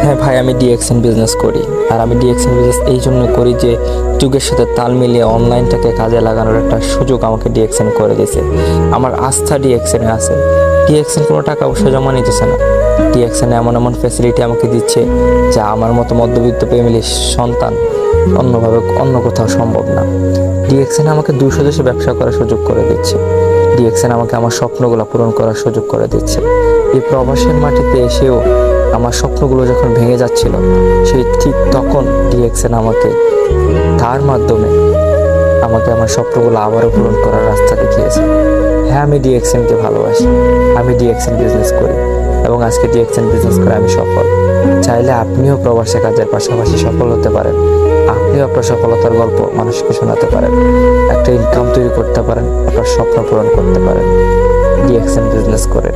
হ্যাঁ ভাই, আমি ডিএক্সএন বিজনেস করি। আর আমি ডিএক্সএন বিজনেস এই জন্য করি যে যুগের সাথে তাল মিলিয়ে অনলাইনটাকে কাজে লাগানোর একটা সুযোগ আমাকে ডিএক্সএন করে দিয়েছে। আমার আস্থা ডিএক্সএনে আছে। ডিএক্সএন কোনো টাকা পয়সা জমা নিতেছে না। ডিএক্সএন এমন এমন ফ্যাসিলিটি আমাকে দিচ্ছে যা আমার মতো মধ্যবিত্ত ফ্যামিলির সন্তান অন্য কোথাও সম্ভব না। ডিএক্সএন আমাকে 200 দেশে ব্যবসা করার সুযোগ করে দিচ্ছে। ডিএক্সএন আমাকে আমার স্বপ্নগুলো পূরণ করার সুযোগ করে দিচ্ছে। এই প্রবাসের মাটিতে এসেও আমার স্বপ্নগুলো যখন ভেঙে যাচ্ছিল, সেই ঠিক তখন ডিএক্সএন আমাকে তার মাধ্যমে আমাকে আমার স্বপ্নগুলো আবারও পূরণ করার রাস্তা দেখিয়েছে। হ্যাঁ, আমি ডিএক্সএনকে ভালোবাসি। আমি ডিএক্সএন বিজনেস করি এবং আজকে ডিএক্সএন বিজনেস করে আমি সফল। চাইলে আপনিও প্রবাসে কাজের পাশাপাশি সফল হতে পারেন। আপনিও আপনার সফলতার গল্প মানুষকে শোনাতে পারেন, একটা ইনকাম তৈরি করতে পারেন, আপনার স্বপ্ন পূরণ করতে পারেন ডিএক্সএন বিজনেস করে।